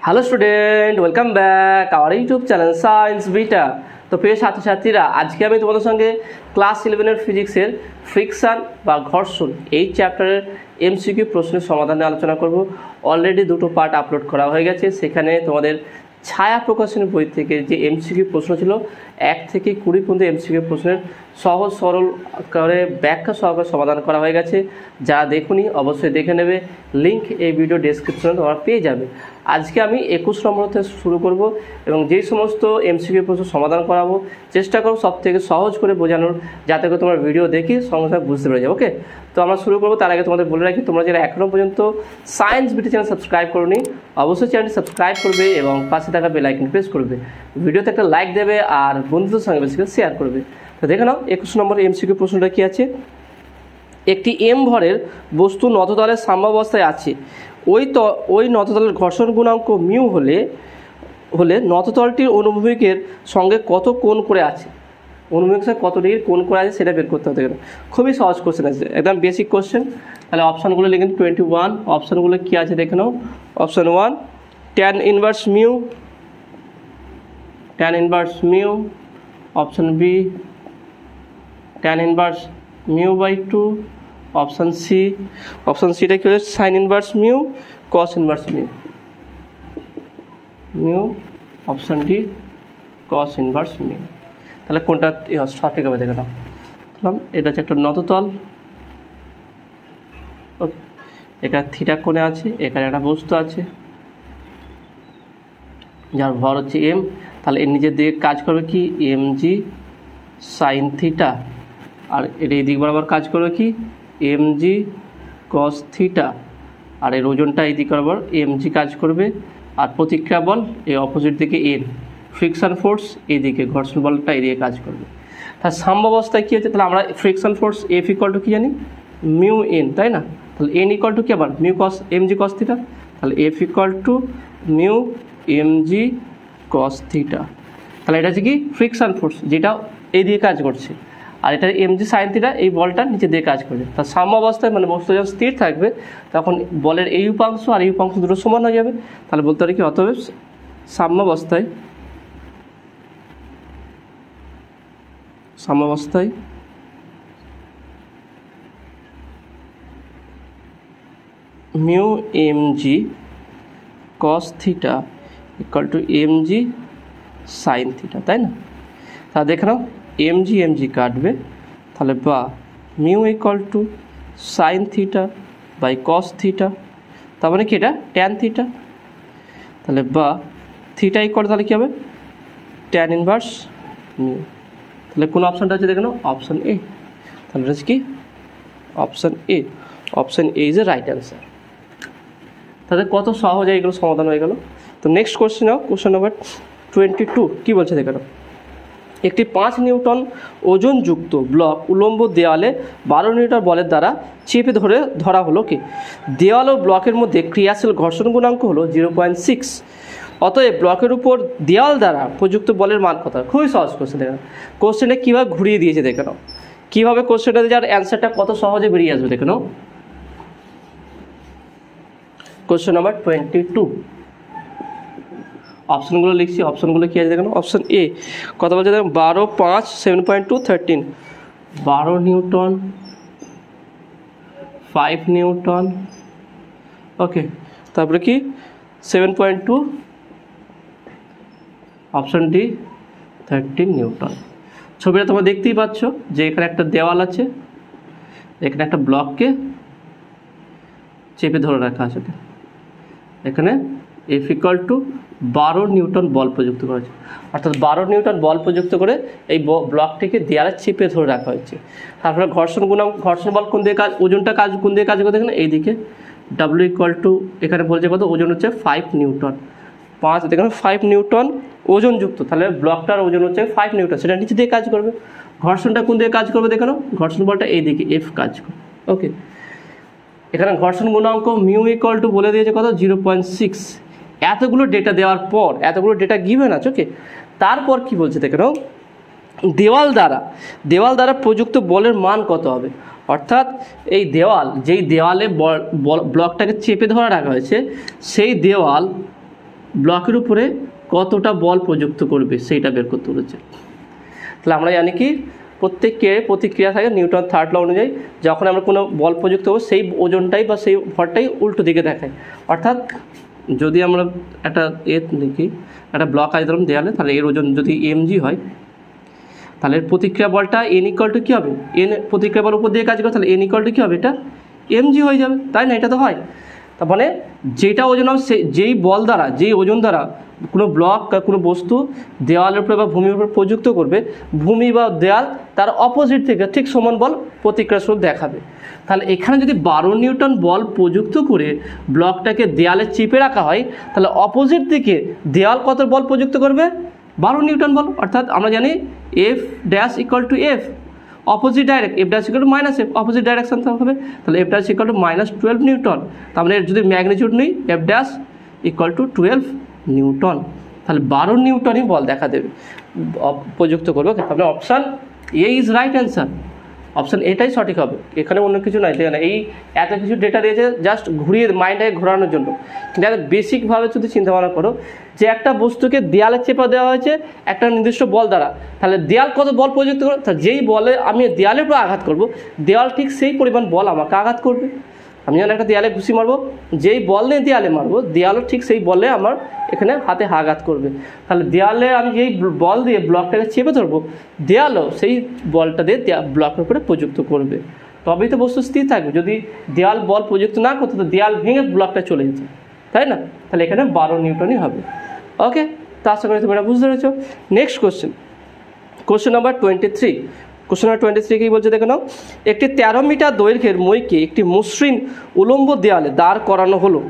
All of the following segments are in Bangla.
Hello student, welcome back our YouTube channel science beta. তো প্রিয় ছাত্রছাত্রীরা, আজকে আমি তোমাদের সঙ্গে ক্লাস 11-এর ফিজিক্সের ফ্রিকশন বা ঘর্ষণ এই চ্যাপ্টারের এমসিকিউ প্রশ্নের সমাধানে আলোচনা করব। অলরেডি দুটো পার্ট আপলোড করা হয়ে গেছে। সেখানে তোমাদের ছায়া প্রকাশনের বই থেকে যে এমসিকিউ প্রশ্ন ছিল 1 থেকে 20 পর্যন্ত এমসিকিউ প্রশ্নের সহজ সরল করে ব্যাখ্যা সহকারে সমাধান করা হয়ে গেছে। যারা দেখুনি অবশ্যই দেখে নেবে, লিঙ্ক এই ভিডিও ডেসক্রিপশনে তোমরা পেয়ে যাবে। আজকে আমি 21 নম্বর থেকে শুরু করব এবং যেই সমস্ত এমসিকিউ প্রশ্ন সমাধান করাবো চেষ্টা করো সব থেকে সহজ করে বোঝানোর, যাতে করে তোমার ভিডিও দেখি সঙ্গে সঙ্গে বুঝতে পেরে যাবে। ওকে, তো আমরা শুরু করবো। তার আগে তোমাদের বলে রাখি, তোমরা যারা এখনও পর্যন্ত সায়েন্স বিটি চ্যানেল সাবস্ক্রাইব করোনি অবশ্যই চ্যানেলটি সাবস্ক্রাইব করবে এবং পাশে থাকা বেল আইকন প্রেস করবে। ভিডিওতে একটা লাইক দেবে আর বন্ধুদের সঙ্গে বেশি করে শেয়ার করবে। তো দেখে নাও 21 নম্বর এমসিকিউ প্রশ্নটা কী আছে। একটি এম ভরের বস্তু নততলের সাম্যাবস্থায় আছে। ওই নততলের ঘর্ষণ গুণাঙ্ক মিউ হলে নততলটির অনুভূমিকের সঙ্গে কত কোণ করে আছে, অনুভূমিকের সঙ্গে কত ডিগ্রি কোণ করে আছে সেটা বের করতে হতে গেলে খুবই সহজ কোশ্চেন আছে, একদম বেসিক কোশ্চেন। তাহলে অপশানগুলো লিখুন 21। অপশানগুলো কী আছে দেখে নাও। Option 1 tan inverse mu. Option B tan inverse mu by 2। Option সিটা কী হচ্ছে sine inverse mu cos inverse mu. Option D cos inverse mu. তাহলে কোনটা সঠিক হবে দেখে নাও। এটা হচ্ছে একটা নততল, ওকে, এখানে থিটা কোণে আছে, এখানে একটা বস্তু আছে যার ভর হচ্ছে এম। তাহলে এর নিজের দিকে কাজ করবে কি এম জি সাইন থিটা, আর এটা এই দিক বরাবর কাজ করবে কি এম জি কস থিটা, আর এর ওজনটা এই দিক বরাবর এম জি কাজ করবে। আর প্রতিক্রিয়া বল এই অপোজিট দিকে এন, ফ্রিকশন ফোর্স এইদিকে, ঘর্ষণ বলটা এদিকে কাজ করবে। তাহলে সাম্যাবস্থায় কী হচ্ছে, তাহলে আমরা friction force F equal to কী জানি মিউ এন, তাই না? তাহলে এন ইকুয়াল টু কী আবার মিউ কস এম জি কস থিটা। তাহলে f equal to mu M G cos theta. তাহলে এটা হচ্ছে কি ফ্রিকশন ফোর্স, যেটা এই দিকে কাজ করছে, আর এটা এম জি সাইন থিটা এই বলটা নিচে দিয়ে কাজ করবে। তার সাম্যাবস্থায় মানে বস্তু যখন স্থির থাকবে তখন বলের এই উপাংশ আর এই উপাংশ দুটো সমান হয়ে যাবে। তাহলে বলতে পারি কি অতএব সাম্যাবস্থায় mu M G cos theta equal to M G sine theta, তাই না? তাহলে দেখে নাও এম জি কাটবে, তাহলে বা mu equal to sine theta by cos theta, তার মানে কি এটা ট্যান থিটা। তাহলে বা থিটা ইকুয়াল তাহলে কী হবে ট্যান ইনভার্স মিউ। তাহলে কোন অপশানটা আছে দেখে নাও অপশান এ। তাহলে এটা হচ্ছে কি option A. Option A is a right answer. তাহলে কত সহজে এগুলো সমাধান হয়ে গেল। তো নেক্সট কোশ্চেন নাও, কোশ্চেন নাম্বার 22 কী বলছে দেখে নাও। একটি 5 নিউটন ওজনযুক্ত ব্লক উলম্ব দেওয়ালে 12 নিউটন বলের দ্বারা চেপে ধরা হলো কি দেওয়াল ও ব্লকের মধ্যে ক্রিয়াশীল ঘর্ষণ গুণাঙ্ক হলো 0.6। অতএব ব্লকের উপর দেওয়াল দ্বারা প্রযুক্ত বলের মান কত? খুবই সহজ কোশ্চেন দেখে নাও। কোশ্চেনটা কীভাবে ঘুরিয়ে দিয়েছে দেখে নাও, কীভাবে কোশ্চেনটা যার অ্যান্সারটা কত সহজে বেরিয়ে আসবে দেখে নাও। কোশ্চেন নাম্বার 22 অপশানগুলো লিখছি। অপশানগুলো কী আছে দেখুন। অপশান এ কত বলছে দেখুন 12, 5, 7.2, 13। 12 নিউটন, 5 নিউটন, ওকে, তারপরে কি 7.2, অপশান ডি 13 নিউটন। ছবিটা তোমরা দেখতেই পাচ্ছ যে এখানে একটা দেওয়াল আছে, এখানে একটা ব্লককে চেপে ধরে রাখা আছে। এখানে এফ ইকুয়াল টু 12 নিউটন বল প্রযুক্ত করা হয়েছে, অর্থাৎ 12 নিউটন বল প্রযুক্ত করে এই ব্লকটিকে দেয়ালে চেপে ধরে রাখা হয়েছে। তারপরে ঘর্ষণ বল কোন দিকে কাজ, ওজনটা কোন দিকে কাজ করে দেখেন এইদিকে। ডাব্লিউ ইকুয়াল টু এখানে বলছে কত, ওজন হচ্ছে 5 নিউটন। 5 দেখেন 5 নিউটন ওজনযুক্ত, তাহলে ব্লকটার ওজন হচ্ছে 5 নিউটন, সেটা নিচে দিয়ে কাজ করবে। ঘর্ষণটা কোন দিকে কাজ করবে দেখানো, ঘর্ষণ বলটা এইদিকে এফ কাজ করবে, ওকে। এখানে ঘর্ষণ গুণাঙ্ক মিউ ইকুয়াল টু বলে দিয়েছে কত 0.6। এতগুলো ডেটা দেওয়ার পর, এতগুলো ডেটা গিভেন আছে, ওকে, তারপর কি বলছে দেখে নাও দেওয়াল দ্বারা প্রযুক্ত বলের মান কত হবে। অর্থাৎ এই দেওয়াল, যেই দেওয়ালে ব্লকটাকে চেপে ধরে রাখা হয়েছে, সেই দেওয়াল ব্লকের উপরে কতটা বল প্রযুক্ত করবে সেইটা বের করতে বলেছে। তাহলে আমরা জানি কি প্রত্যেককে প্রতিক্রিয়া থাকে নিউটন থার্ড ল অনুযায়ী, যখন আমরা কোনো বল প্রযুক্ত করবো সেই ওজনটাই বা সেই ভরটাই উল্টো দিকে দেখায়। অর্থাৎ যদি আমরা একটা দেখি একটা ব্লক আছে ধরুন দেওয়ালে, তাহলে এর ওজন যদি mg হয়, তাহলে এর প্রতিক্রিয়া বলটা n ইকুয়াল টু কী হবে, n প্রতিক্রিয়া বল উপর দিয়ে কাজ করে, তাহলে n ইকুয়াল টু কী হবে, এটা mg হয়ে যাবে, তাই না? এটা তো হয়। তার মানে যেটা ওজন হবে যেই বল দ্বারা, যেই ওজন দ্বারা কোনো ব্লক বা কোনো বস্তু দেওয়ালের উপরে বা ভূমির উপর প্রযুক্ত করবে, ভূমি বা দেওয়াল তার অপোজিট থেকে ঠিক সমান বল প্রতিক্রিয়া স্বরূপ দেখাবে। তাহলে এখানে যদি 12 নিউটন বল প্রযুক্ত করে ব্লকটাকে দেওয়ালে চেপে রাখা হয়, তাহলে অপোজিট দিকে দেওয়াল কত বল প্রযুক্ত করবে, 12 নিউটন বল। অর্থাৎ আমরা জানি F dash equal to F, opposite direct, F dash equal to minus F, opposite direction হবে, তাহলে F dash equal to -12 Newton. তার মানে যদি ম্যাগনিটিউড নিই F dash equal to 12 Newton, তাহলে 12 নিউটনই বল দেখা দেবে প্রযুক্ত করবে। তাহলে option A is right answer, option এটাই সঠিক হবে, এখানে অন্য কিছু নাই। তাই না? এই এত কিছু ডেটা দিয়েছে জাস্ট ঘুরিয়ে মাইন্ডটাকে ঘোরানোর জন্য, কিন্তু বেসিকভাবে যদি চিন্তা ভাবনা করো যে একটা বস্তুকে দেয়ালে চেপা দেওয়া হয়েছে একটা নির্দিষ্ট বল দ্বারা, তাহলে দেয়াল কত বল প্রযুক্ত করবে, তা যেই বলে আমি দেয়ালের উপর আঘাত করব, দেওয়াল ঠিক সেই পরিমাণ বল আমাকে আঘাত করবে। আমি যখন একটা দেয়ালে ঘুষি মারবো, যেই বল দিয়ে দেয়ালে মারবো, দেয়ালও ঠিক সেই বলে আমার এখানে হাতে আঘাত করবে। তাহলে দেয়ালে আমি যেই বল দিয়ে ব্লকটাকে চেপে ধরবো, দেয়ালও সেই বলটা দিয়ে ব্লকের উপরে প্রযুক্ত করবে, তবেই তো বস্তু স্থির থাকবে। যদি দেয়াল বল প্রযুক্ত না করতো, তো দেয়াল ভেঙে ব্লকটা চলে যেত, তাই না? তাহলে এখানে 12 নিউটনই হবে। ওকে, তো আশা করি তোমরা বুঝতে পেরেছো। Next question number 23। Question number 23 কী বলছে দেখে নাও। একটি 13 মিটার দৈর্ঘ্যের মইকে একটি মসৃণ উলম্ব দেয়ালে দাঁড় করানো হলো,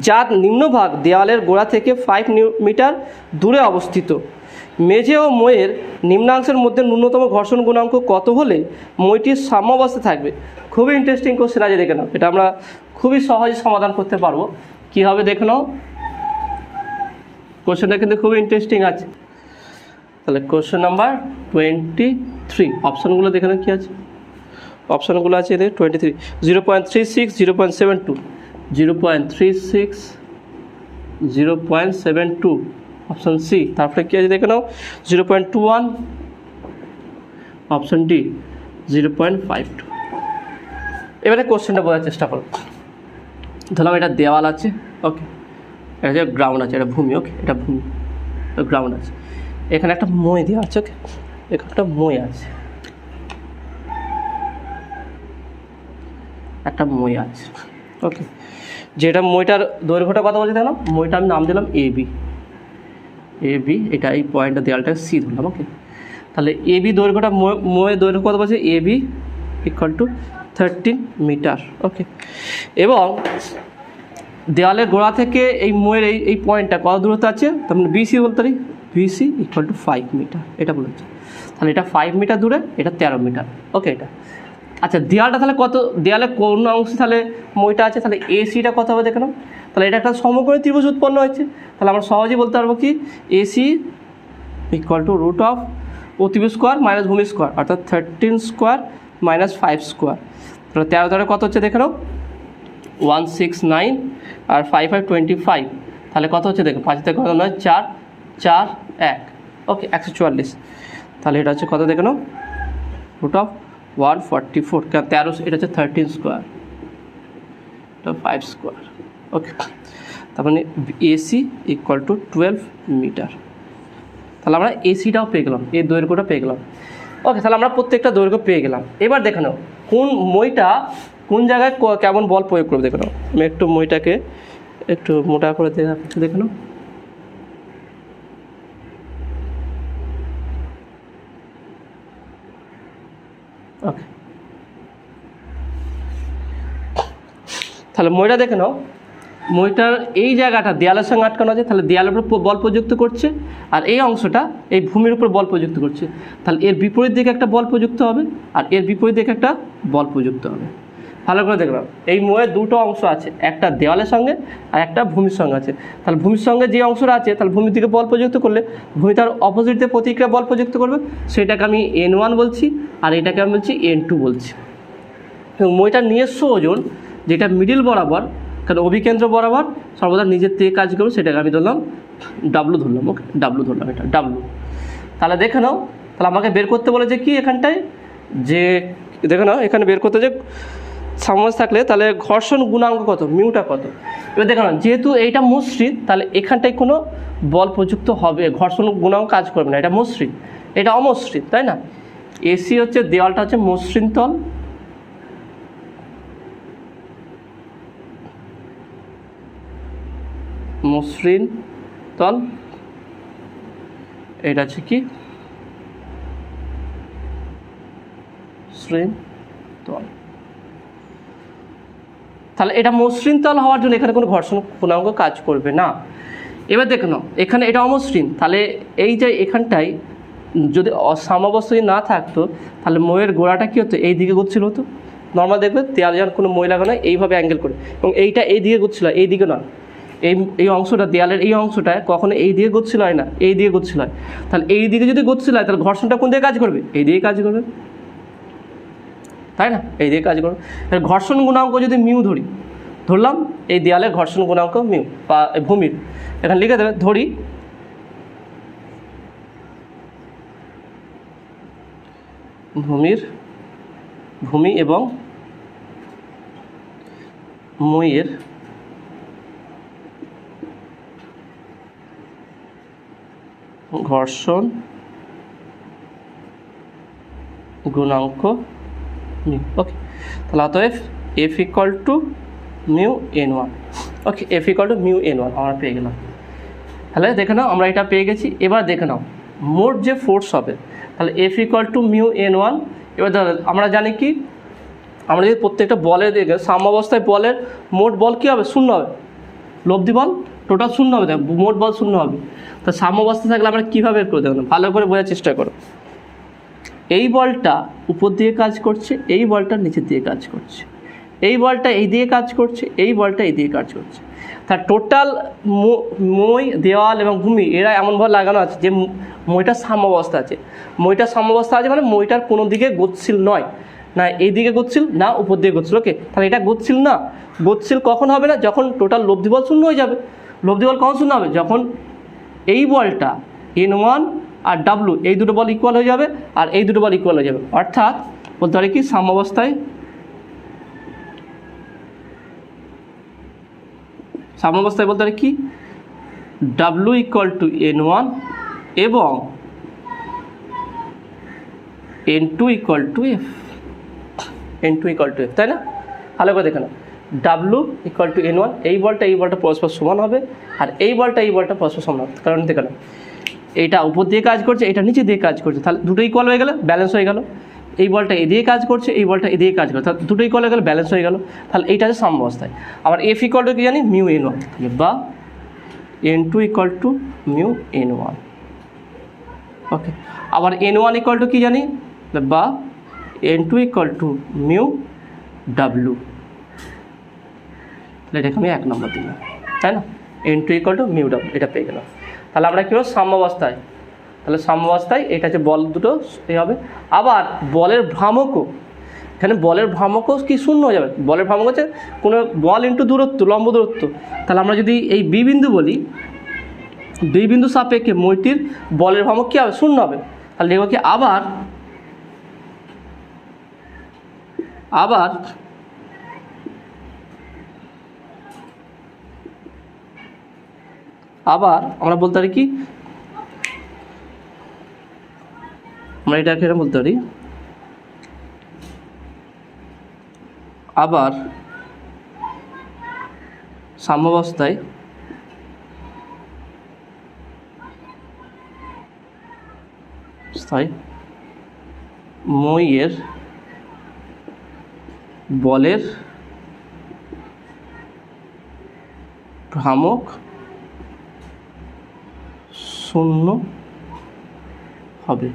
যার নিম্নভাগ দেওয়ালের গোড়া থেকে 5 মিটার দূরে অবস্থিত। মেঝে ও মইয়ের নিম্নাংশের মধ্যে ন্যূনতম ঘর্ষণ গুণাঙ্ক কত হলে মইটির সাম্যাবস্থায় থাকবে? খুবই ইন্টারেস্টিং কোশ্চেন আছে, দেখে নাও। এটা আমরা খুবই সহজে সমাধান করতে পারবো। কী হবে দেখে নাও, কোশ্চেনটা কিন্তু খুবই ইন্টারেস্টিং আছে। তাহলে কোশ্চেন নাম্বার 23, অপশানগুলো দেখে নাও কী আছে। অপশানগুলো আছে এদের 23, 0.36, 0.72, 0.36, 0.72 অপশান সি। তারপরে কী আছে দেখে নাও, 0.21, অপশান ডি 0.52। এবারে কোশ্চেনটা বোঝার চেষ্টা করো। ধরলাম এটা দেওয়াল আছে, ওকে, এটা যে গ্রাউন্ড আছে, এটা ভূমি, ওকে, এটা ভূমি, গ্রাউন্ড আছে। এখানে একটা মই দেওয়া আছে, ওকে, এখানে একটা মই আছে, একটা মই আছে, ওকে। যেটা মইটার দৈর্ঘ্যটা কত বলছে দেখো, মইটা আমি নাম দিলাম এবি, এটা এই পয়েন্টটা দেওয়ালটা সি ধরলাম, ওকে। তাহলে এবি দৈর্ঘ্যটা, মইয়ের দৈর্ঘ্য কত বলছে, এবি ইকুয়াল টু 13 মিটার, ওকে। এবং দেওয়ালের গোড়া থেকে এই মইয়ের এই পয়েন্টটা কত দূরত্ব আছে, তার মানে বিসি বলতে পারি, বিসি ইকুয়াল টু 5 মিটার, এটা বলেছে। তাহলে এটা 5 মিটার দূরে, এটা 13 মিটার, ওকে। এটা আচ্ছা, দেওয়ালটা তাহলে কত, দেওয়ালে কোন অংশে তাহলে মইটা আছে, তাহলে এসিটা কত হবে দেখে নাও। তাহলে এটা একটা সমকোণী ত্রিভুজ উৎপন্ন হয়েছে, তাহলে আমরা সহজেই বলতে পারবো কি, AC equal to root of অতিভুজ স্কোয়ার মাইনাস ভূমি স্কোয়ার, অর্থাৎ 13 স্কোয়ার মাইনাস 5 স্কোয়ার। তাহলে 13 ধরে কত হচ্ছে দেখে নাও, 169, আর 5 5 25, তাহলে কত হচ্ছে দেখো, 5 থেকে কত নয়, 4 4 1, ওকে, 144। তাহলে এটা হচ্ছে কত দেখে নাও, রুট অফ 144, 13, এটা হচ্ছে 13 স্কোয়ার, এটা 5 স্কোয়ার, ওকে। তার মানে এসি ইকুয়াল টু 12 মিটার। তাহলে আমরা এসিটাও পেয়ে গেলাম, এই দৈর্ঘ্যটা পেয়ে গেলাম, ওকে। তাহলে আমরা প্রত্যেকটা দৈর্ঘ্য পেয়ে গেলাম। এবার দেখে নাও কোন মইটা কোন জায়গায় কেমন বল প্রয়োগ করবে দেখে নাও। আমি একটু মইটাকে একটু মোটা করে দেখে নাও, ওকে। তাহলে মইটা দেখে নাও, মইটার এই জায়গাটা দেয়ালের সঙ্গে আটকানো আছে, তাহলে দেয়ালের উপর বল প্রযুক্ত করছে, আর এই অংশটা এই ভূমির উপর বল প্রযুক্ত করছে। তাহলে এর বিপরীত দিকে একটা বল প্রযুক্ত হবে, আর এর বিপরীত দিকে একটা বল প্রযুক্ত হবে। ভালো করে দেখলাম, এই মইয়ের দুটো অংশ আছে, একটা দেওয়ালের সঙ্গে আর একটা ভূমির সঙ্গে আছে। তাহলে ভূমির সঙ্গে যে অংশটা আছে, তাহলে ভূমির দিকে বল প্রযুক্ত করলে ভূমি তার অপোজিট দিয়ে প্রতিক্রিয়া বল প্রযুক্ত করবে, সেটাকে আমি N1 বলছি, আর এটাকে আমি বলছি N2 বলছি। এবং মইটার নিজস্ব ওজন যেটা মিডিল বরাবর কারণ অভিকেন্দ্র বরাবর সর্বদা নিজের থেকে কাজ করবে, সেটাকে আমি ধরলাম ডাব্লু ধরলাম। ওকে, ডাব্লু ধরলাম, এটা ডাব্লু। তাহলে দেখে নাও, তাহলে আমাকে বের করতে বলেছে কি এখানটায়, যে দেখে নাও এখানে বের করতে যে সামঞ্জস্য থাকলে তাহলে ঘর্ষণ গুণাঙ্ক কত, মিউটা কত। এবার দেখে নাও, যেহেতু এইটা মসৃণ তাহলে এখানটায় কোনো বল প্রযুক্ত হবে, ঘর্ষণ গুণাঙ্ক কাজ করবে না, এটা মসৃণ, এটা অমসৃণ, তাই না। এসি হচ্ছে দেওয়ালটা হচ্ছে মসৃণ তল, মসৃণ তল, এটা হচ্ছে কি মসৃণ তল। তাহলে এটা মসৃণ তল হওয়ার জন্য এখানে কোনো ঘর্ষণ গুণাঙ্ক কাজ করবে না। এবার দেখে নাও এখানে এটা অমসৃণ, তাহলে এই যে এখানটায় যদি সাম্যাবস্থা না থাকতো তাহলে মইয়ের গোড়াটা কী হতো, এই দিকে ঘুরছিল হতো। নর্মাল দেখবে দেয়ালে যখন কোনো মই লাগানো এইভাবে অ্যাঙ্গেল করে, এবং এইটা এই দিকে ঘুরছিল, এই দিকে নয়, এই অংশটা দেয়ালের এই অংশটা কখনো এই দিকে গচ্ছিল হয় না, এই দিকে গচ্ছিল হয়। তাহলে এই দিকে যদি গচ্ছিল হয় তাহলে ঘর্ষণটা কোন দিকে কাজ করবে, এই দিকে কাজ করবে, তাই না, এই দিকে কাজ করবে। তাহলে ঘর্ষণ গুণাঙ্ক যদি মিউ ধরলাম এই দেয়ালের ঘর্ষণ গুণাঙ্ক মিউ বা ভূমির, এখানে লিখে দেবে ধরি ভূমি এবং মইয়ের ঘর্ষণ গুণাঙ্ক মিউ। ওকে, তাহলে অতএব F equal to mu n1। Okay, F equal to mu n1 আমরা পেয়ে গেলাম। তাহলে দেখে নাও আমরা এটা পেয়ে গেছি। এবার দেখে নাও মোট যে ফোর্স হবে, তাহলে f equal to mu n1। এবার আমরা জানি কি, আমরা যদি প্রত্যেকটা বলের দিকে সাম্যাবস্থায় বলের মোট বল কী হবে, শূন্য হবে, লব্ধি বল টোটাল শূন্য হবে, মোট বল শূন্য হবে। তা সাম্যাবস্থা থাকলে আমরা কীভাবে বের করে দেবো, ভালো করে বোঝার চেষ্টা করো। এই বলটা উপর দিয়ে কাজ করছে, এই বলটা নিচের দিকে কাজ করছে, এই বলটা এই দিকে কাজ করছে, এই বলটা এই দিকে কাজ করছে। তার টোটাল মই দেওয়াল এবং ভূমি এরা এমনভাবে লাগানো আছে যে মইটা সাম্যাবস্থা আছে। মইটা সাম্যাবস্থা আছে মানে মইটার কোনো দিকে গতিশীল নয়, না এই দিকে গতিশীল না উপর দিকে গতিশীল। ওকে, তাহলে এটা গতিশীল না, গতিশীল কখন হবে না, যখন টোটাল লব্ধি বল শূন্য হয়ে যাবে। লব্ধি বল কখন শূন্য হবে, যখন এই বলটা n1 আর W এই দুটো বল ইকুয়াল হয়ে যাবে আর এই দুটো বল ইকুয়াল হয়ে যাবে। অর্থাৎ বলতে পারি কি সাম্যাবস্থায় বলতে পারি কি W ইকুয়াল টু n1 এবং n2 equal to f, n2 equal to f, তাই না। ভালো করে দেখে নাও, W ইকুয়াল টু n1, এই বলটা পরস্পর সমান হবে আর এই বলটা পরস্পর সমান হবে। কারণ দেখে নাও এইটা উপর দিয়ে কাজ করছে, এটা নিচে দিয়ে কাজ করছে, তাহলে দুটো ইকুয়াল হয়ে গেল, ব্যালেন্স হয়ে গেল। এই বলটা এদিকে কাজ করছে, এই বলটা এদিকে কাজ করছে, তাহলে দুটো ইকুয়াল হয়ে গেল, ব্যালেন্স হয়ে গেল। তাহলে এইটা হচ্ছে সাম্যাবস্থায়। আবার এফ ইকুয়াল টু কি জানি, মিউ n1, বা n2 equal to mu n1। ওকে, আবার n1 ইকুয়াল টু কি জানি, বা n2 equal to mu W। তাহলে এটাকে আমি 1 নম্বর দিলাম, তাই না, n2 equal to mu W, এটা পেয়ে গেলাম। তাহলে আমরা কী হলো সাম্যাবস্থায়, তাহলে সাম্যাবস্থায় এটা হচ্ছে বল দুটো এই হবে। আবার বলের ভ্রামকও, এখানে বলের ভ্রামকও কি শূন্য হয়ে যাবে, বলের ভ্রামক হচ্ছে কোনো বল ইন্টু দূরত্ব, লম্ব দূরত্ব। তাহলে আমরা যদি এই বি বিন্দু বলি, দুই বিন্দু সাপেক্ষে মইটির বলের ভ্রামক কী হবে, শূন্য হবে। তাহলে দেখব কি আবার আমরা বলতে পারি কি, আমরা এটাকে বলতে পারি আবার সাম্যাবস্থায় মইয়ের বলের ভ্রামক শূন্য হবে।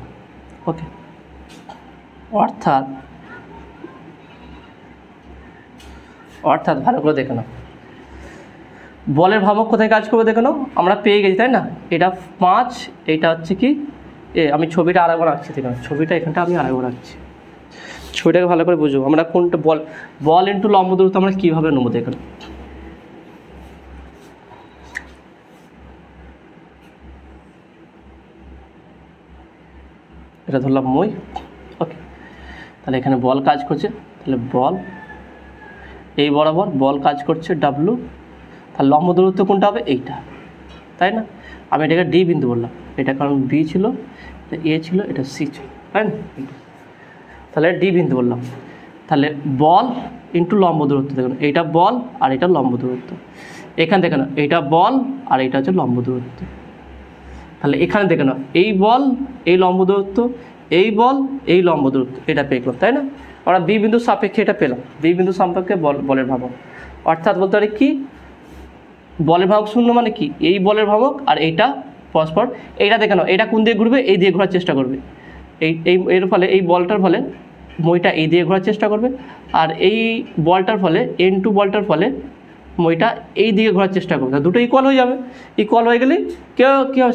ওকে, অর্থাৎ ভালো করে দেখে নাও বলের ভ্রামক কোথায় কাজ করবে, দেখে নাও আমরা পেয়ে গেছি, তাই না। এটা 5, এটা হচ্ছে কি আমি ছবিটা আরেকবার রাখছি, ঠিক আছে, ছবিটা এখানটা আমি আরেকবার রাখছি, ছবিটাকে ভালো করে বুঝবো। আমরা কোনটা বল ইন্টু লম্ব দূরত্ব আমরা কীভাবে নেবো, দেখে নাও এটা ধরলাম মই। ওকে, তাহলে এখানে বল কাজ করছে, তাহলে বল এই বরাবর বল কাজ করছে ডাব্লু, তাহলে লম্ব দূরত্ব কোনটা হবে? এইটা, তাই না? আমি এটাকে ডি বিন্দু বললাম, এটা কারণ বি ছিল, এ ছিল, এটা সি ছিল, তাই না? তাহলে ডি বিন্দু বললাম। তাহলে বল ইন্টু লম্ব দূরত্ব, দেখুন এইটা বল আর এটা লম্ব দূরত্ব। এখান থেকে না, এইটা বল আর এইটা হচ্ছে লম্ব দূরত্ব। তাহলে এখানে দেখে না, এই বল এই লম্ব দূরত্ব, এই বল এই লম্ব দূরত্ব, এটা পেয়ে গেলাম, তাই না? আমরা বি বিন্দু সাপেক্ষে এটা পেলাম, বি বিন্দু সাপেক্ষে বলের ভ্রামক। অর্থাৎ বলতে পারি কি, বলের ভ্রামক শূন্য মানে কি, এই বলের ভ্রামক আর এইটা পরস্পর। এইটা দেখে নাও, এইটা কোন দিয়ে ঘুরবে? এই দিয়ে ঘোরার চেষ্টা করবে। এর ফলে এই বলটার ফলে মইটা এই দিয়ে ঘোরার চেষ্টা করবে, আর এই বলটার ফলে N2 বলটার ফলে মইটা এই দিকে ঘোরার চেষ্টা করবে। দুটো ইকুয়াল হয়ে যাবে, ইকুয়াল হয়ে গেলে কী হবে?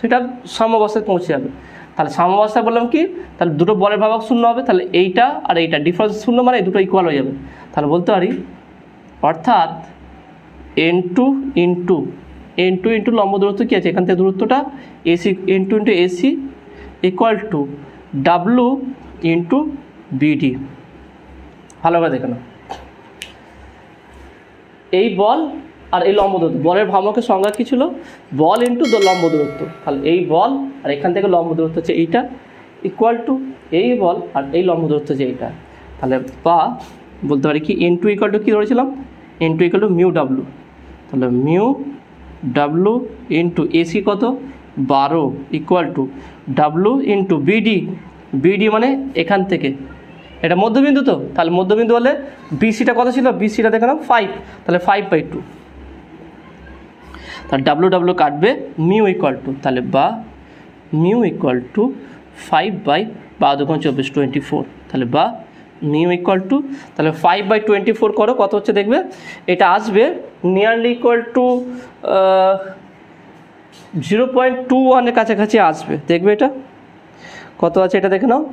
সেটা সাম্যাবস্থায় পৌঁছে যাবে। তাহলে সাম্যাবস্থায় বললাম কি, তাহলে দুটো বলের ভ্রামক শূন্য হবে, তাহলে এইটা আর এইটা ডিফারেন্স শূন্য, মানে এই দুটো ইকুয়াল হয়ে যাবে। তাহলে বলতে পারি অর্থাৎ N2 ইন্টু লম্ব দূরত্ব কী আছে, এখান থেকে দূরত্বটা AC, N2 into AC equal to W into BD. ভালো করে দেখে নাও, এই বল আর এই লম্ব দূরত্ব, বলের ভ্রামকের সংজ্ঞা কী ছিল? বল ইন্টু লম্ব দূরত্ব। তাহলে এই বল আর এখান থেকে লম্ব দূরত্ব হচ্ছে এইটা ইকুয়াল টু এই বল আর এই লম্ব দূরত্ব হচ্ছে এইটা। তাহলে বা বলতে পারি কি, N2 ইকুয়াল টু কী ধরেছিলাম? N2 equal to mu W. তাহলে মিউ ডাব্লু ইন্টু এসি কত? 12 equal to W into BD. BD মানে এখান থেকে, এটা মধ্যবিন্দু তো, তাহলে মধ্যবিন্দু হলে বিসিটা কত ছিল? বিসিটা দেখে নাও 5, তাহলে 5/2। তাহলে ডাব্লু ডাব্লু কাটবে, মিউ ইকুয়াল টু, তাহলে বা মিউ ইকুয়াল টু 5/12 24, তাহলে বা মিউ ইকুয়াল টু, তাহলে 5/24 করো, কত হচ্ছে দেখবে? এটা আসবে নিয়ারলি ইকুয়াল টু 0.21 এর কাছাকাছি আসবে, দেখবে এটা কত আছে, এটা দেখে নাও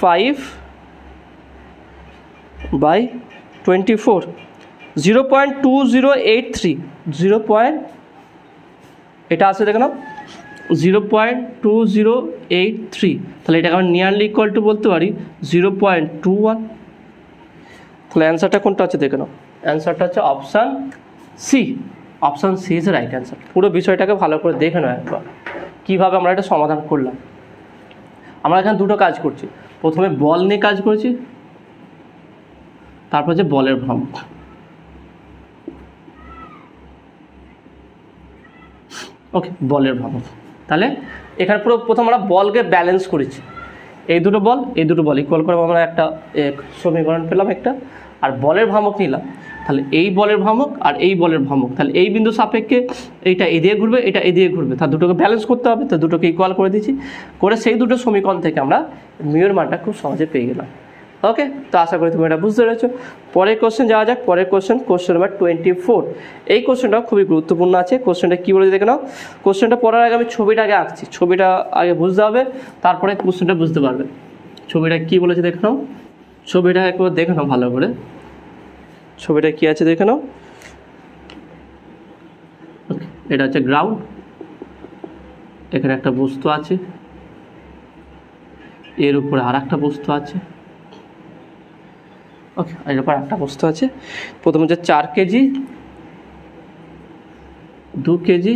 5/24, 0.2083, এটা আছে দেখে নাও 0.2083। তাহলে এটাকে আমরা নিয়ারলি ইকুয়াল টু বলতে পারি 0.21। তাহলে অ্যান্সারটা কোনটা আছে দেখে নাও, অ্যান্সারটা হচ্ছে option C. Option C is right answer. পুরো বিষয়টাকে ভালো করে দেখে নাও একবার, কীভাবে আমরা এটা সমাধান করলাম। আমরা এখানে দুটো কাজ করছি, প্রথমে বল নিয়ে কাজ করছি, তারপর যে বলের ভ্রামক। ওকে, বলের ভ্রামক। তাহলে এখানে পুরো প্রথম আমরা বলকে ব্যালেন্স করেছি, এই দুটো বল ইকুয়াল করে আমরা একটা সমীকরণ পেলাম একটা, আর বলের ভ্রামক নিলাম। তাহলে এই বলের ভ্রামক আর এই বলের ভ্রামক, তাহলে এই বিন্দু সাপেক্ষে এইটা এদিকে ঘুরবে, এটা এদিকে ঘুরবে, তার দুটোকে ব্যালেন্স করতে হবে, তো দুটোকে ইকুয়াল করে দিয়েছি, করে সেই দুটো সমীকরণ থেকে আমরা মিউর মানটা খুব সহজে পেয়ে গেলাম। ওকে, তো আশা করি তুমি এটা বুঝতে পেরেছো। পরের কোশ্চেন যাওয়া যাক। পরের কোশ্চেন নাম্বার 24। এই কোশ্চেনটা খুবই গুরুত্বপূর্ণ আছে। কোশ্চেনটা কী বলে দেখে নাও। কোশ্চেনটা পড়ার আগে আমি ছবিটা আগে আঁকছি, ছবিটা আগে বুঝতে হবে, তারপরে কোশ্চেনটা বুঝতে পারবে। ছবিটা কী বলেছে দেখে নাও, ছবিটা একবার দেখে নাও ভালো করে, ছবিটা কী আছে দেখে নাও। ওকে, এটা হচ্ছে গ্রাউন্ড, এখানে একটা বস্তু আছে, এর উপরে আর একটা বস্তু আছে। ওকে, এর উপর একটা বস্তু আছে। প্রথম হচ্ছে 4 কেজি, 2 কেজি,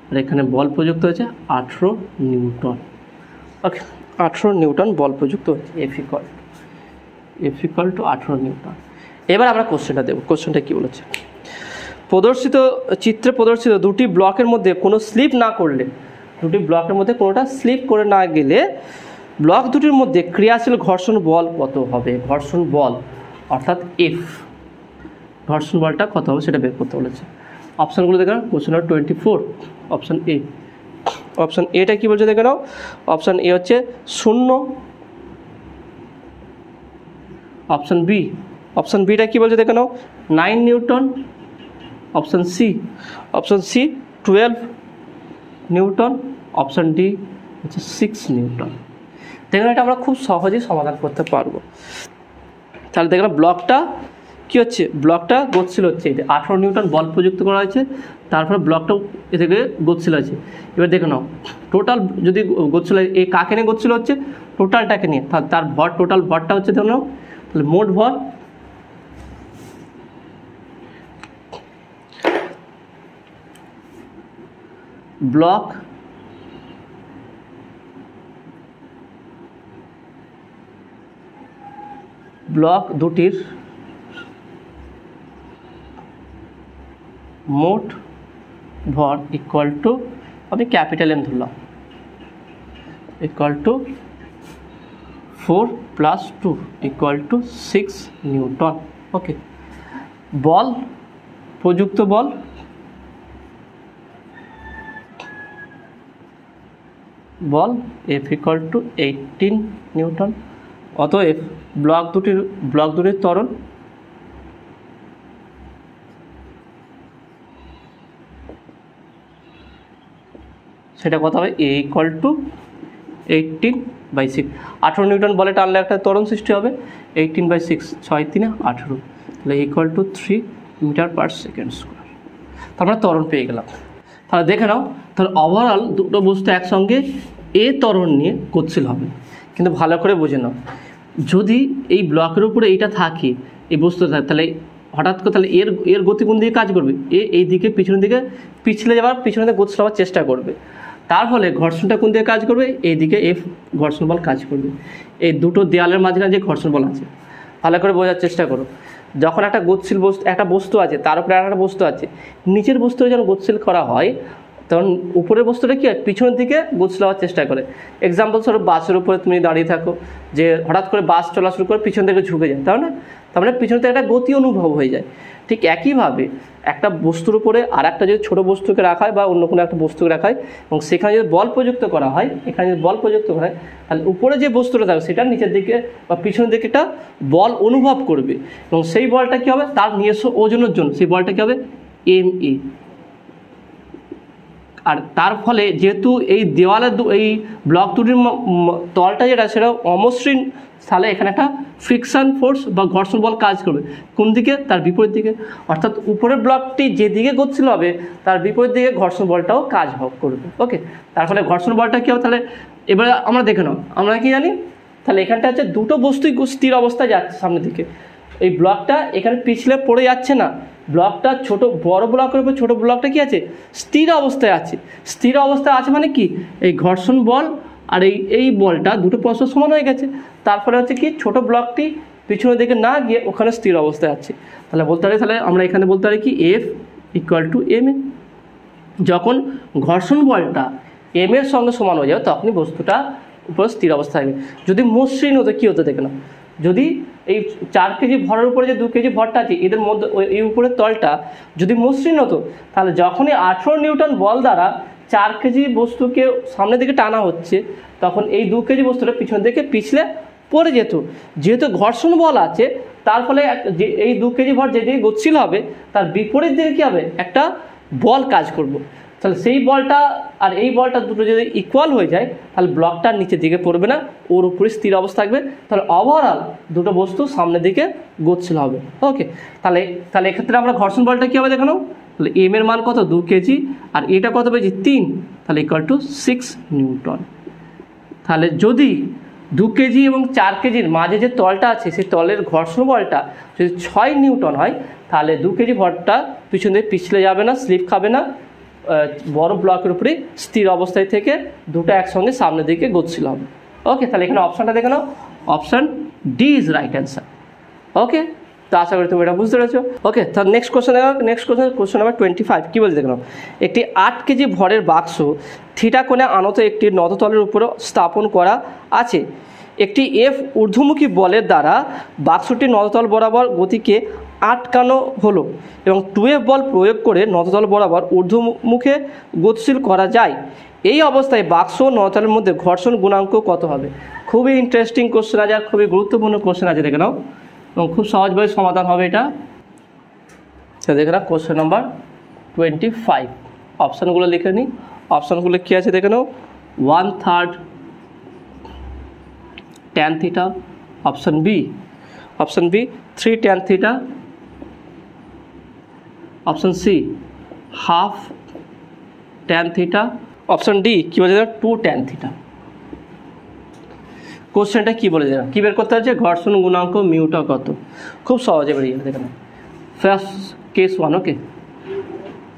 আর এখানে বল প্রযুক্ত হয়েছে 18 নিউটন। ওকে, 18 নিউটন বল প্রযুক্ত হচ্ছে, এফ ইকুয়াল টু 18 নিউটন। এবার আমরা কোশ্চেনটা দেবো। কোশ্চেনটা কী বলেছে, চিত্রে প্রদর্শিত দুটি ব্লকের মধ্যে কোনো স্লিপ না করলে, দুটি ব্লকের মধ্যে কোনোটা স্লিপ করে না গেলে ব্লক দুটির মধ্যে ক্রিয়াশীল ঘর্ষণ বল কত হবে? ঘর্ষণ বল অর্থাৎ এফ, ঘর্ষণ বলটা কত হবে সেটা বের করতে বলেছে। অপশানগুলো দেখে নাও। Question number 24, option A. Option এটা কী বলছে দেখে নাও। অপশান এ হচ্ছে 0। অপশান বি, অপশান বিটা কী বলছে দেখে নাও 9 newton. Option C 12 newton. Option D হচ্ছে 6 নিউটন। দেখুন এটা আমরা খুব সহজেই সমাধান করতে পারবো। তাহলে দেখলাম ব্লকটা কী হচ্ছে, ব্লকটা গতিশীল হচ্ছে। এটা 18 নিউটন বল প্রযুক্ত করা হয়েছে, তারপরে ব্লকটাও এ থেকে গতিশীল আছে। এবার দেখে নাও টোটাল যদি গতিশীল এই কাকে নিয়ে গতিশীল হচ্ছে, টোটালটাকে নিয়ে, তার ভর টোটাল ভরটা হচ্ছে দেখো নাও, তাহলে মোট ভর ব্লক দুটির মোট ভর ইকুয়াল টু, আমি ক্যাপিটাল এম ধরলাম, equal to 4 + 2 equal to 6 newton. Okay, বল প্রযুক্ত বল F ইকুয়াল টু 18 নিউটন। অতএব ব্লক দুটির ত্বরণ সেটা কত হবে, A ইকুয়াল টু 18/6। 18 নিউটন বলে টানলে একটা ত্বরণ সৃষ্টি হবে, 18/6, 6 × 3 = 18, তাহলে ইকুয়াল টু 3 মিটার/সেকেন্ড স্কোয়ার। তার মানে ত্বরণ পেয়ে গেলাম। তাহলে দেখে নাও, তাহলে ওভারঅল দুটো বস্তু একসঙ্গে এ ত্বরণ নিয়ে গতিশীল হবে। কিন্তু ভালো করে বুঝে নাও, যদি এই ব্লকের উপরে এইটা থাকে, এই বস্তুটা থাকে, তাহলে হঠাৎ করে তাহলে এর গতি কোন দিকে কাজ করবে, এই দিকে পিছনের দিকে পিছলে যাওয়ার, পিছনের দিকে গতিশীল হওয়ার চেষ্টা করবে। তার ফলে ঘর্ষণটা কোন দিকে কাজ করবে, এই দিকে F ঘর্ষণ বল কাজ করবে। এই দুটো দেয়ালের মাঝখানে যে ঘর্ষণ বল আছে, ভালো করে বোঝার চেষ্টা করো। যখন একটা গতিশীল বস্তু, একটা বস্তু আছে, তার উপরে একটা বস্তু আছে, নিচের বস্তুটা যখন গতিশীল করা হয়, তখন উপরের বস্তুটা কী হয়, পিছনের দিকে গতিশীল হওয়ার চেষ্টা করে। এক্সাম্পল স্বরূপ বাসের উপরে তুমি দাঁড়িয়ে থাকো, যে হঠাৎ করে বাস চলা শুরু করে পিছন থেকে ঝুঁকে যায়, তাই না? তার মানে পিছন থেকে একটা গতি অনুভব হয়ে যায়। ঠিক একইভাবে একটা বস্তুর উপরে আর একটা যদি ছোটো বস্তুকে রাখা হয় বা অন্য কোনো একটা বস্তুকে রাখা হয় এবং সেখানে যদি বল প্রযুক্ত করা হয়, এখানে যদি বল প্রযুক্ত করা হয়, তাহলে উপরে যে বস্তুটা থাকবে সেটা নিচের দিকে বা পিছনের দিকে একটা বল অনুভব করবে এবং সেই বলটা কী হবে, তার নিজস্ব ওজনের জন্য সেই বলটা কী হবে, ma। আর তার ফলে যেহেতু এই দেওয়ালের এই ব্লক দুটির তলটা যেটা সেটা অমসৃণ, তাহলে এখানে একটা ফ্রিকশন ফোর্স বা ঘর্ষণ বল কাজ করবে কোন দিকে, তার বিপরীত দিকে। অর্থাৎ উপরের ব্লকটি যেদিকে গতিশীল হবে তার বিপরীত দিকে ঘর্ষণ বলটাও কাজ করবে। ওকে, তার ফলে ঘর্ষণ বলটা কী হবে, তাহলে এবারে আমরা দেখে নাও, আমরা কি জানি, তাহলে এখানটা হচ্ছে দুটো বস্তুই স্থির অবস্থায় যাচ্ছে সামনের দিকে। এই ব্লকটা এখানে পিছলে পড়ে যাচ্ছে না, ব্লকটা ছোট, বড় ব্লকের উপর ছোটো ব্লকটা কি আছে, স্থির অবস্থায় আছে। স্থির অবস্থায় আছে মানে কি, এই ঘর্ষণ বল আর এই বলটা দুটো পরস্পর সমান হয়ে গেছে। তার ফলে হচ্ছে কি, ছোট ব্লকটি পিছনের দিকে না গিয়ে ওখানে স্থির অবস্থায় আছে। তাহলে বলতে পারি, তাহলে আমরা এখানে বলতে পারি কি, F ইকুয়াল টু ma। যখন ঘর্ষণ বলটা m এর সঙ্গে সমান হয়ে যাবে তখনই বস্তুটা উপরে স্থির অবস্থায় থাকবে। যদি মসৃণ হতো কী হতো দেখে না, যদি এই 4 কেজি ভরের উপরে যে 2 কেজি ভরটা আছে এদের মধ্যে এই উপরের তলটা যদি মসৃণ হতো, তাহলে যখনই 18 নিউটন বল দ্বারা 4 কেজি বস্তুকে সামনের দিকে টানা হচ্ছে, তখন এই 2 কেজি বস্তুটা পিছন দিকে পিছলে পড়ে যেত। যেহেতু ঘর্ষণ বল আছে, তার ফলে যে এই 2 কেজি ভর যেদিকে গতিশীল হবে তার বিপরীত দিকে কী হবে, একটা বল কাজ করবে। তাহলে সেই বলটা আর এই বলটা দুটো যদি ইকুয়াল হয়ে যায়, তাহলে ব্লকটার নিচের দিকে পড়বে না, ওর উপরে স্থির অবস্থা থাকবে। তাহলে ওভারঅল দুটো বস্তু সামনের দিকে গতিশীল হবে। ওকে, তাহলে এক্ষেত্রে আমরা ঘর্ষণ বলটা কী হবে দেখানো, তাহলে এম এর মান কত, 2 কেজি, আর এটা কত পেয়েছি 3, তাহলে ইকুয়াল টু 6 নিউটন। তাহলে যদি 2 কেজি এবং 4 কেজির মাঝে যে তলটা আছে সেই তলের ঘর্ষণ বলটা যদি 6 নিউটন হয়, তাহলে 2 কেজি ভরটা পিছন দিকে পিছলে যাবে না, স্লিপ খাবে না, বড় ব্লকের উপরে স্থির অবস্থায় থেকে দুটো একসঙ্গে সামনের দিকে গতিশীল হবে। ওকে, তাহলে এখানে অপশানটা দেখে নাও, option D is right answer. Okay, তো আশা করি তুমি এটা বুঝতে পেরেছো। ওকে, তাহলে নেক্সট কোশ্চেন দেখো, কোশ্চেন নাম্বার 25 কী বলছে দেখে নাও, একটি 8 কেজি ভরের বাক্স থিটা কোণে আনত একটি নততলের উপরে স্থাপন করা আছে। একটি F ঊর্ধ্বমুখী বলের দ্বারা বাক্সটি নততল বরাবর গতিকে আটকানো হলো এবং 2F বল প্রয়োগ করে নততল বরাবর ঊর্ধ্বমুখে গতিশীল করা যায়। এই অবস্থায় বাক্স ও নততলের মধ্যে ঘর্ষণ গুণাঙ্ক কত হবে? খুবই ইন্টারেস্টিং কোশ্চেন আছে, আর খুবই গুরুত্বপূর্ণ কোশ্চেন আছে, দেখে নাও, এবং খুব সহজভাবে সমাধান হবে এটা। দেখে নাও কোশ্চেন নাম্বার 25, অপশানগুলো লিখে নিই। অপশানগুলো কী আছে দেখে নাও, 1/3 tan theta, option B 3 tan theta, option C half tan theta, option D কী বলে দেবে 2 ট্যান থিটা। কোশ্চেনটা কী বলে দেবে, কী বের করতে হচ্ছে, ঘর্ষণ গুণাঙ্ক মিউটা কত, খুব সহজে বেরিয়ে যাবে। দেখেন ফার্স্ট কেস 1, ওকে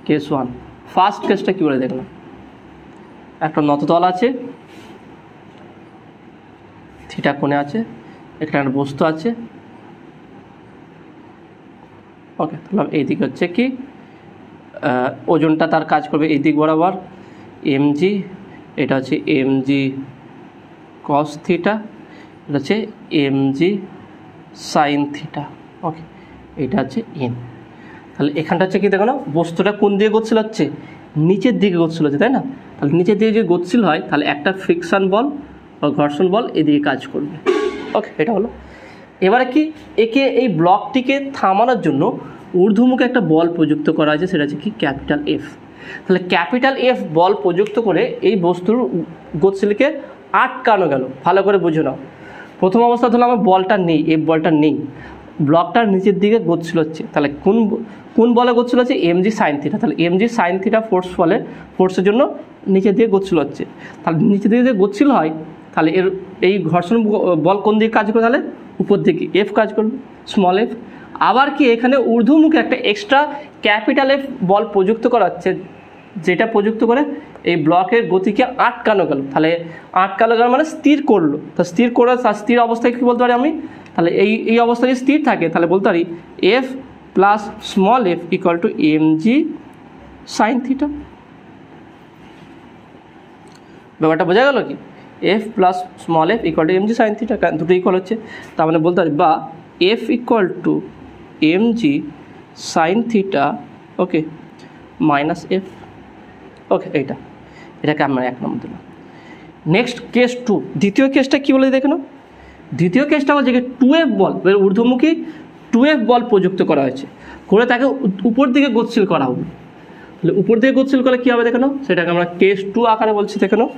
কেস 1 ফার্স্ট কেসটা কী বলে দেখলাম, একটা নততল আছে, থিটা কোণে আছে, এখানে একটা বস্তু আছে, ওকে। তাহলে এই দিক হচ্ছে কি ওজনটা তার কাজ করবে এই দিক বরাবর mg, এটা হচ্ছে mg cos থিটা, এটা হচ্ছে mg sin থিটা, ওকে। এটা হচ্ছে n। তাহলে এখানটা হচ্ছে কি দেখো না, বস্তুটা কোন দিকে গতিশীল হচ্ছে, নিচের দিকে গতিশীল হচ্ছে, তাই না? তাহলে নিচের দিকে যদি গতিশীল হয় তাহলে একটা ফ্রিকশন বল বা ঘর্ষণ বল এদিকে কাজ করবে, ওকে। এটা হলো। এবারে কি, একে এই ব্লকটিকে থামানোর জন্য ঊর্ধ্বমুখে একটা বল প্রযুক্ত করা হয়েছে, সেটা হচ্ছে কি ক্যাপিটাল এফ। তাহলে ক্যাপিটাল এফ বল প্রযুক্ত করে এই বস্তুর গতিশীলকে আটকানো গেল। ভালো করে বুঝে নাও, প্রথম অবস্থা ধরো আমার বলটা নেই, এই বলটা নেই, ব্লকটার নিচের দিকে গতিশীল হচ্ছে, তাহলে কোন বলে গতিশীল হচ্ছে, mg sin থিটা। তাহলে mg sin থিটা ফোর্সের জন্য নিচের দিকে গতিশীল হচ্ছে। তাহলে নিচের দিকে যদি গতিশীল হয় তাহলে এর এই ঘর্ষণ বল কোন দিকে কাজ করে, তাহলে উপর দিকে এফ কাজ করবে, স্মল এফ। আবার কি এখানে ঊর্ধ্বমুখে একটা এক্সট্রা ক্যাপিটাল এফ বল প্রযুক্ত করা হচ্ছে, যেটা প্রযুক্ত করে এই ব্লকের গতিকে আটকানো গেল। তাহলে আটকানো গেল মানে স্থির করলো। তা স্থির করে স্থির অবস্থায় কী বলতে পারি আমি, তাহলে এই অবস্থায় যদি স্থির থাকে তাহলে বলতে পারি F plus small F equal to mg sin theta. ব্যাপারটা বোঝা গেল কি, F plus small F equal to mg sin theta, দুটো ইকুয়াল হচ্ছে, তার মানে বলতে পারি বা F equal to mg sin theta, okay, minus F, okay. এটাকে আমরা 1 নম্বর দিলাম। নেক্সট কেস 2, দ্বিতীয় কেসটা কী বলে দেখে নাও। দ্বিতীয় কেসটা হচ্ছে যে 2f বল, ঊর্ধ্বমুখী 2f বল প্রযুক্ত করা হয়েছে, করে তাকে উপর দিকে গতিশীল করা হবে। তাহলে উপর দিকে গতিশীল করলে কী হবে দেখে নাও, সেটাকে আমরা কেস 2 আকারে বলছি। দেখে নাও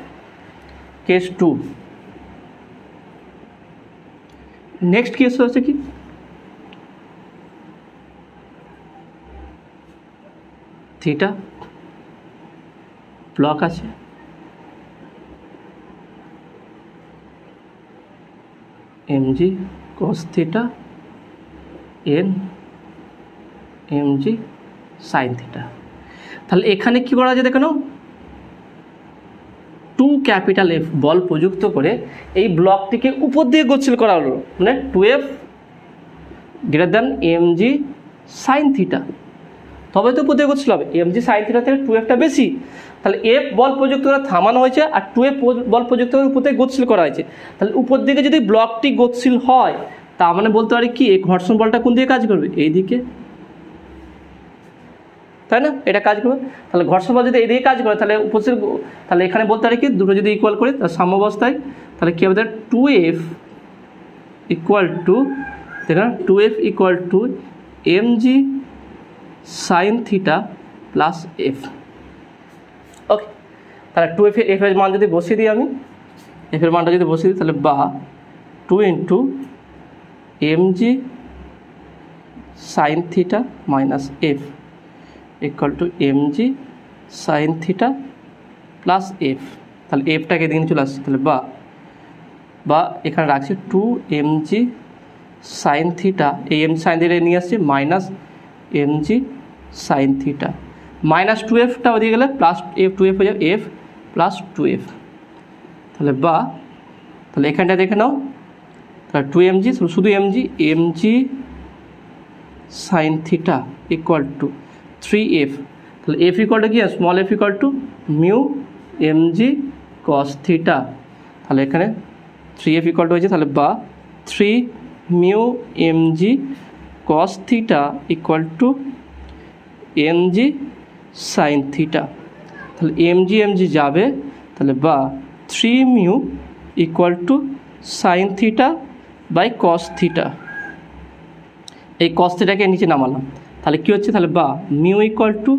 কেস 2। নেক্সট কেস হচ্ছে কি, থিটা ব্লক আছে, mg cos theta n mg sin theta. তাহলে এখানে কি করা আছে দেখে নাও, 2 ক্যাপিটাল এফ বল প্রযুক্ত করে এই ব্লকটিকে উপর দিয়ে গতিশীল করা হলো, মানে 2f greater than mg sin theta, তবে তো উপর দিয়ে গতিশীল হবে। mg sin থিটা থেকে 2fটা বেশি, তাহলে এফ বল প্রযুক্ত করে থামানো হয়েছে আর 2f বল প্রযুক্ত করে উপর থেকে গতিশীল করা হয়েছে। তাহলে উপর দিকে যদি ব্লকটি গতিশীল হয় তার মানে বলতে পারি কি এই ঘর্ষণ বলটা কোন দিকে কাজ করবে, এই দিকে, তাই না? এটা কাজ করবে। তাহলে ঘর্ষণ বল যদি এইদিকে কাজ করে তাহলে উপস্থিত, তাহলে এখানে বলতে পারি কি দুটো যদি ইকুয়াল করি তার সাম্যাবস্থায় তাহলে কী হবে, 2f ইকুয়াল টু, দেখেন 2f equal to mg sin theta plus F, okay. তাহলে 2f এর মান যদি বসিয়ে দিই আমি, এফ এর মানটা যদি বসিয়ে দিই তাহলে বা 2 into mg sin theta minus F equal to mg sin theta plus F. তাহলে এফটাকে দিকে চলে আসছে, তাহলে বা এখানে রাখছি 2 mg sin থিটা, এই mg sin থিটা নিয়ে আসছি minus mg sin theta, minus 2fটা ওদিকে গেলে প্লাস এফ 2f হয়ে যাবে, এফ প্লাস 2f। তাহলে এখানটা দেখে নাও, তাহলে 2mg শুধু mg sin theta equal to 3f। তাহলে f ইকুয়াল টু কি, small f equal to mu mg cos theta. তাহলে এখানে 3f ইকুয়াল টু হয়েছে, তাহলে বা 3 mu mg cos theta equal to mg sin theta. তাহলে mg যাবে, তাহলে বা 3 mu equal to sin theta by cos theta. এই cos থিটাকে নিচে নামালাম, তাহলে কী হচ্ছে, তাহলে বা মিউ ইকুয়াল টু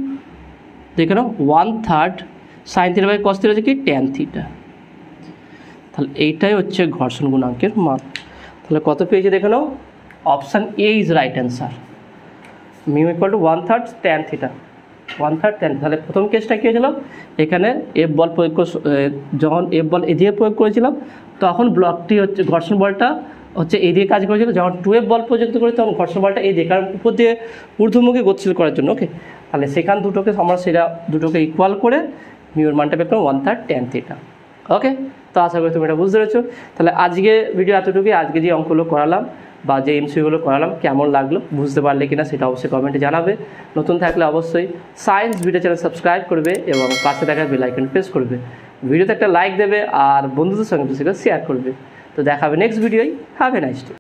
দেখে নাও 1/3 sin theta by cos theta হচ্ছে কি tan থিটা। তাহলে এইটাই হচ্ছে ঘর্ষণ গুণাঙ্কের মান। তাহলে কত পেয়েছে দেখে নাও, option A is right answer. Mu equal to 1/3 tan theta, 1/3 tan. তাহলে প্রথম কেসটা কী হয়েছিল, এখানে এফ বল প্রয়োগ যখন এফ বল এদিকে প্রয়োগ করেছিলাম তখন ব্লকটি হচ্ছে ঘর্ষণ বলটা হচ্ছে এদিকে কাজ করেছিল, যখন 2F বল প্রযুক্ত করি তখন ঘর্ষণ বলটা এদিকে, কারণ উপর দিয়ে ঊর্ধ্বমুখী গতিশীল করার জন্য। ওকে, তাহলে সেখান দুটোকে আমরা সেটা দুটোকে ইকুয়াল করে মিউর মানটা বের করলাম 1/3 ট্যান থিটা। ওকে, তো আশা করি তুমি এটা বুঝতে পেরেছো। তাহলে আজকে ভিডিও এতটুকুই। আজকে যে অঙ্কগুলো করালাম বা যে এমসিকিউগুলো করালাম কেমন লাগলো, বুঝতে পারলে কিনা সেটা অবশ্যই কমেন্টে জানাবে। নতুন থাকলে অবশ্যই সায়েন্স ভিডিও চ্যানেল সাবস্ক্রাইব করবে এবং পাশে থাকা বেল আইকন প্রেস করবে। ভিডিওতে একটা লাইক দেবে আর বন্ধুদের সঙ্গে শেয়ার করবে। তো দেখাবে নেক্সট ভিডিওয়। Have a nice day.